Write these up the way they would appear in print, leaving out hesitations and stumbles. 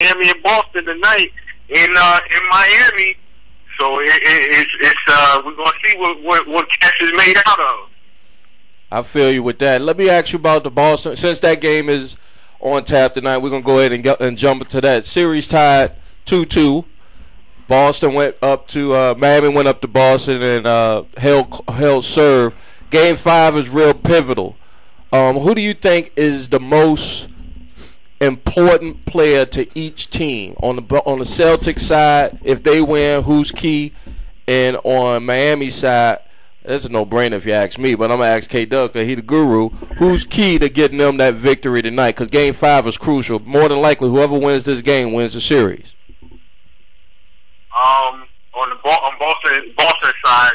Miami and Boston tonight in Miami. So we're gonna see what Cash is made out of. I feel you with that. Let me ask you about the Boston. Since that game is on tap tonight, we're gonna go ahead and jump into that. Series tied 2-2. Boston went up to Miami went up to Boston and held serve. Game 5 is real pivotal. Who do you think is the most important player to each team on the Celtics side? If they win, who's key? And on Miami side, that's a no-brainer if you ask me, but I'm gonna ask K-Dub because he the guru. Who's key to getting them that victory tonight? Because Game 5 is crucial. More than likely, whoever wins this game wins the series. On Boston side,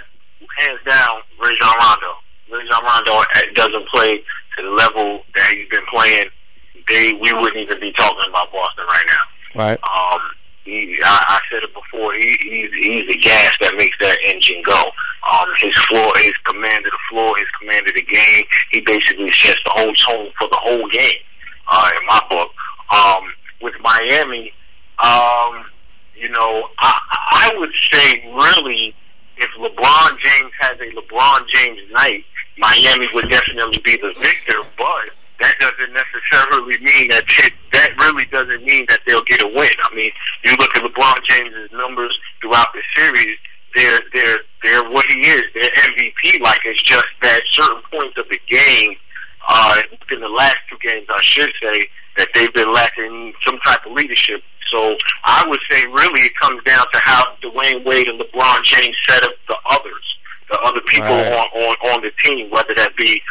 hands down, Rajon Rondo. Rajon Rondo doesn't play to the level that he's been playing. We wouldn't even be talking about Boston right now. Right. I said it before. He's the gas that makes that engine go. His command of the floor, his command of the game. He basically sets the whole tone for the whole game. In my book, with Miami, I would say really, if LeBron James has a LeBron James night, Miami would definitely be the victor. But that doesn't necessarily mean that really doesn't mean that they'll get a win. I mean, you look at LeBron James's numbers throughout the series; they're what he is. They're MVP. Like, it's just that certain points of the game, in the last 2 games, I should say, that they've been lacking some type of leadership. So I would say really it comes down to how Dwayne Wade and LeBron James set up the other people on the team, whether that be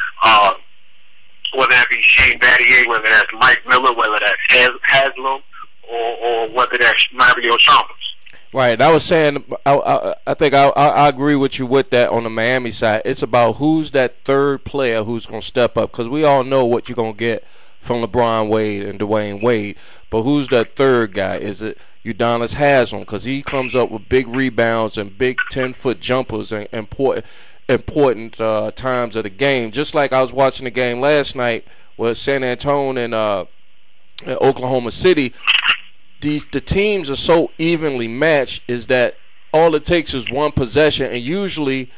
Shane Battier, whether that's Mike Miller, whether that's Haslam, or whether that's Mario Chalmers. Right. I was saying, I think I agree with you with that on the Miami side. It's about who's that third player who's going to step up, because we all know what you're going to get from LeBron Wade and Dwayne Wade. But who's that third guy? Is it Udonis Haslam? Because he comes up with big rebounds and big 10-foot jumpers and important times of the game. Just like I was watching the game last night with San Antonio and Oklahoma City. The teams are so evenly matched is that all it takes is one possession, and usually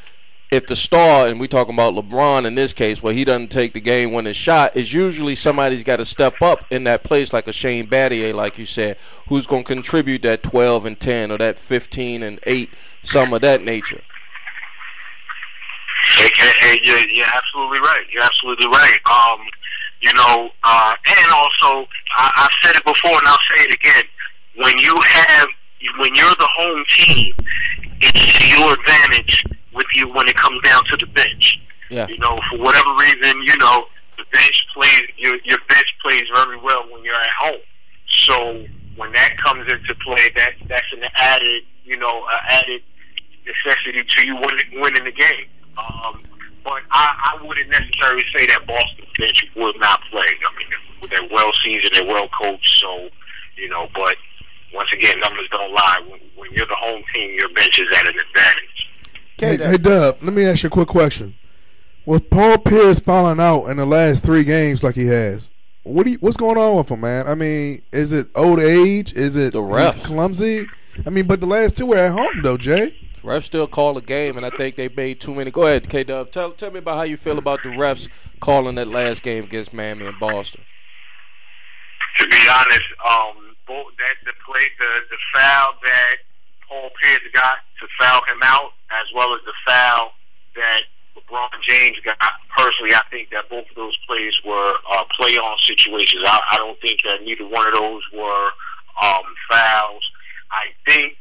if the star, and we talking about LeBron in this case, where he doesn't take the game-winning shot, is usually somebody's got to step up in that place, like a Shane Battier, like you said, who's going to contribute that 12 and 10 or that 15 and 8, some of that nature. Hey, you're absolutely right. You're absolutely right. And also, I've said it before, and I'll say it again. When you're the home team, it's to your advantage with you when it comes down to the bench. Yeah. For whatever reason, the bench plays, your bench plays very well when you're at home. So when that comes into play, that's an added necessity to you winning the game. But I wouldn't necessarily say that Boston bench would not play. I mean, they're well seasoned, they're well coached, so but once again, numbers don't lie. When you're the home team, your bench is at an advantage. Hey, Dub, let me ask you a quick question. With Paul Pierce falling out in the last 3 games like he has, what's going on with him, man? I mean, is it old age? Is it the refs clumsy? I mean, but the last 2 were at home, though, Jay. Refs still call a game, and I think they made too many. Go ahead, K-Dub. Tell me about how you feel about the refs calling that last game against Miami and Boston. To be honest, the foul that Paul Pierce got to foul him out, as well as the foul that LeBron James got. Personally, I think that both of those plays were play-on situations. I don't think that neither one of those were fouls. I think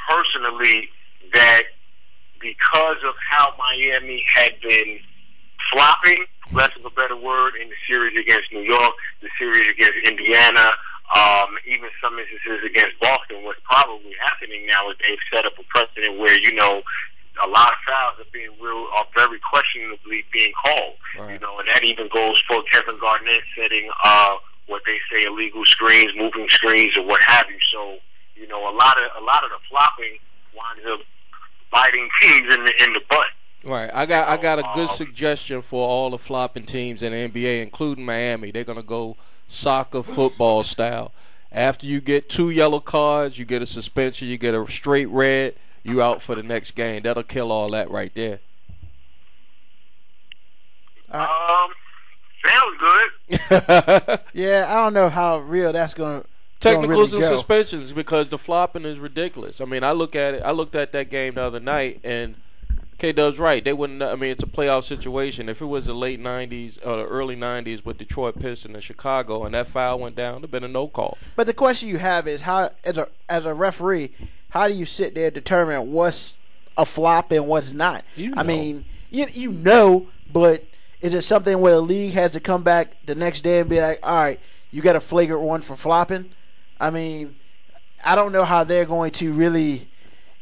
personally that because of how Miami had been flopping, less of a better word, in the series against New York, the series against Indiana, even some instances against Boston, what's probably happening now is they've set up a precedent where, a lot of fouls are very questionably being called. Right. And that even goes for Kevin Garnett setting what they say illegal screens, moving screens, or what have you. So, a lot of the flopping winds up biting teams in the butt. Right. I got a good suggestion for all the flopping teams in the NBA, including Miami. They're gonna go soccer football style. After you get 2 yellow cards, you get a suspension, you get a straight red, you out for the next game. That'll kill all that right there. Sounds good. Yeah, I don't know how real that's gonna. Technicals really and suspensions, because the flopping is ridiculous. I mean, I look at it. I looked at that game the other night, and K-Dub's right. They wouldn't. I mean, it's a playoff situation. If it was the late '90s or the early '90s with Detroit Pistons and Chicago, and that foul went down, there'd been a no call. But the question you have is, how, as a referee, how do you sit there and determine what's a flop and what's not? I mean, you know, but is it something where the league has to come back the next day and be like, all right, you got a flagrant one for flopping? I mean, I don't know how they're going to really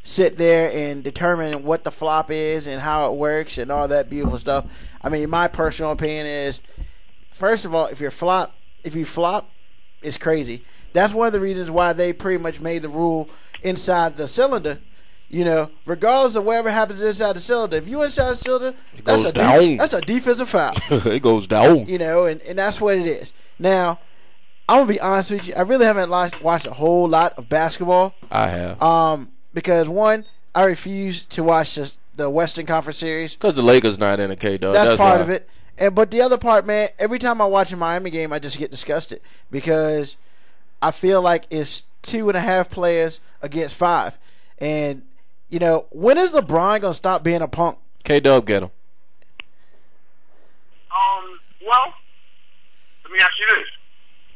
sit there and determine what the flop is and how it works and all that beautiful stuff. I mean, my personal opinion is, first of all, if you flop, it's crazy. That's one of the reasons why they pretty much made the rule inside the cylinder. You know, regardless of whatever happens inside the cylinder, if you inside the cylinder, that's a defensive foul. It goes down. You know, and that's what it is. Now, I'm gonna be honest with you. I really haven't watched a whole lot of basketball. I have. Because one, I refuse to watch the Western Conference Series. Because the Lakers not in the K-Dub. That's part of it. But the other part, man, every time I watch a Miami game, I just get disgusted because I feel like it's 2.5 players against 5. And, you know, when is LeBron going to stop being a punk? K-Dub get him. Well, let me ask you this.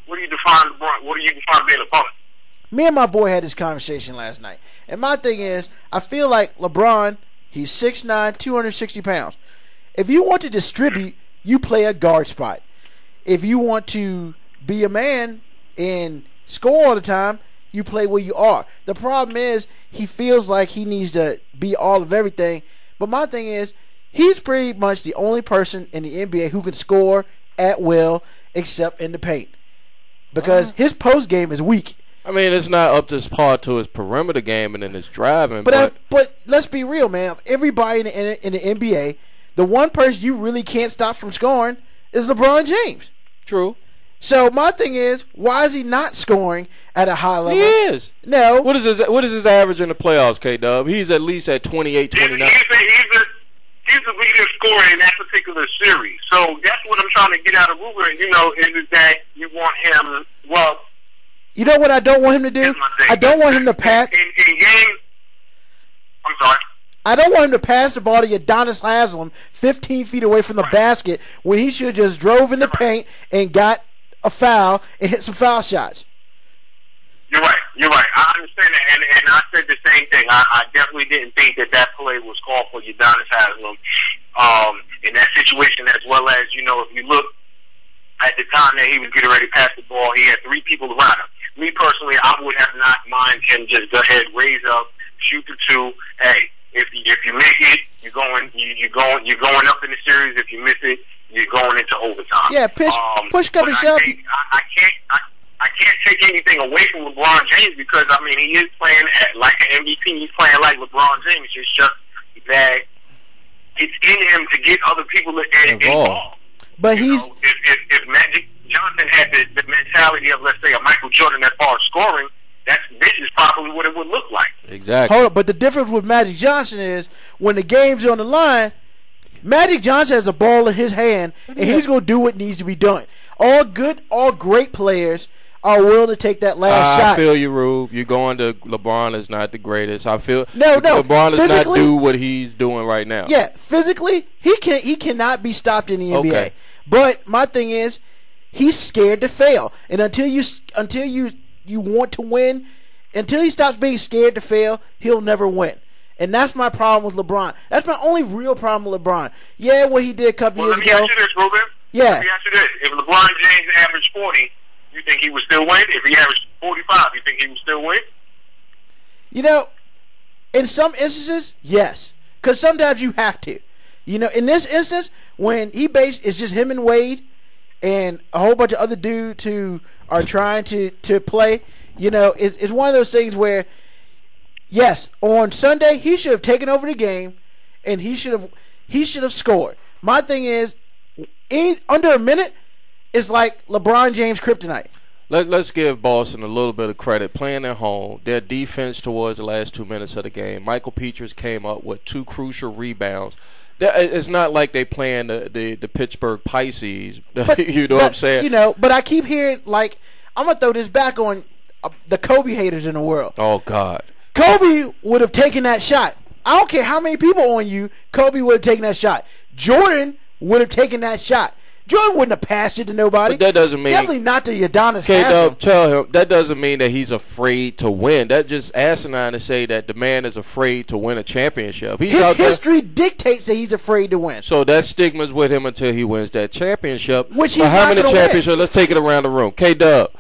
What do you define LeBron? What do you define being a punk? Me and my boy had this conversation last night. And my thing is, I feel like LeBron, he's 6'9", 260 pounds. If you want to distribute, you play a guard spot. If you want to be a man and score all the time, you play where you are. The problem is, he feels like he needs to be all of everything. But my thing is, he's pretty much the only person in the NBA who can score at will except in the paint. Because his post game is weak. I mean, it's not up to par to his perimeter game and then his driving. But let's be real, man. Everybody in the NBA, the one person you really can't stop from scoring is LeBron James. True. So my thing is, why is he not scoring at a high level? He is. No. What is his average in the playoffs, K-Dub? He's at least at 28, 29. He's the leading scorer in that particular series. So that's what I'm trying to get out of Ruger. You know, is that you want him, well... You know what I don't want him to do? I don't want him to pass... In game... I'm sorry? I don't want him to pass the ball to Udonis Haslem 15 feet away from the basket when he should have just drove in the paint and got a foul and hit some foul shots. You're right. I understand that, and I said the same thing. I definitely didn't think that play was called for Udonis Haslem in that situation, as well as, you know, if you look at the time that he was getting ready to pass the ball, he had 3 people around him. Me personally, I would have not mind him just go ahead, raise up, shoot the 2. Hey, if you make it, you're going up in the series. If you miss it, you're going into overtime. Yeah, push come and shove. I can't take anything away from LeBron James because I mean he is playing like an MVP. He's playing like LeBron James. It's just that it's in him to get other people involved. But if Magic Johnson had the mentality of, let's say, a Michael Jordan as far as scoring, this is probably what it would look like. Exactly. Hold on, but the difference with Magic Johnson is when the game's on the line, Magic Johnson has a ball in his hand, and he's going to do what needs to be done. All great players are willing to take that last shot. I feel you, Rube. You're going to LeBron is not the greatest. I feel no. LeBron does not do what he's doing right now. Yeah, physically he cannot be stopped in the NBA. Okay. But my thing is, he's scared to fail, and until you want to win, until he stops being scared to fail, he'll never win. And that's my problem with LeBron. That's my only real problem with LeBron. Yeah, what he did a couple years ago. Let me ask you this, Ruben. Yeah. Let me ask you this. If LeBron James averaged 40, you think he would still win? If he averaged 45, you think he would still win? You know, in some instances, yes. Because sometimes you have to. You know, in this instance, when it's just him and Wade and a whole bunch of other dudes who are trying to play, you know, it's one of those things where, yes, on Sunday he should have taken over the game and he should have scored. My thing is, under a minute is like LeBron James kryptonite. Let's give Boston a little bit of credit. Playing at home, their defense towards the last 2 minutes of the game. Michael Petras came up with 2 crucial rebounds. It's not like they playing the Pittsburgh Pisces. You know what I'm saying? But I keep hearing, like, I'm going to throw this back on the Kobe haters in the world. Oh, God. Kobe would have taken that shot. I don't care how many people on you, Kobe would have taken that shot. Jordan would have taken that shot. Jordan wouldn't have passed it to nobody. But that doesn't mean definitely not to Udonis K-Dub, tell him that doesn't mean that he's afraid to win. That's just asinine to say that the man is afraid to win a championship. His history dictates that he's afraid to win. So that stigma's with him until he wins that championship. Which he's but how not many gonna championships? win. Let's take it around the room. K-Dub,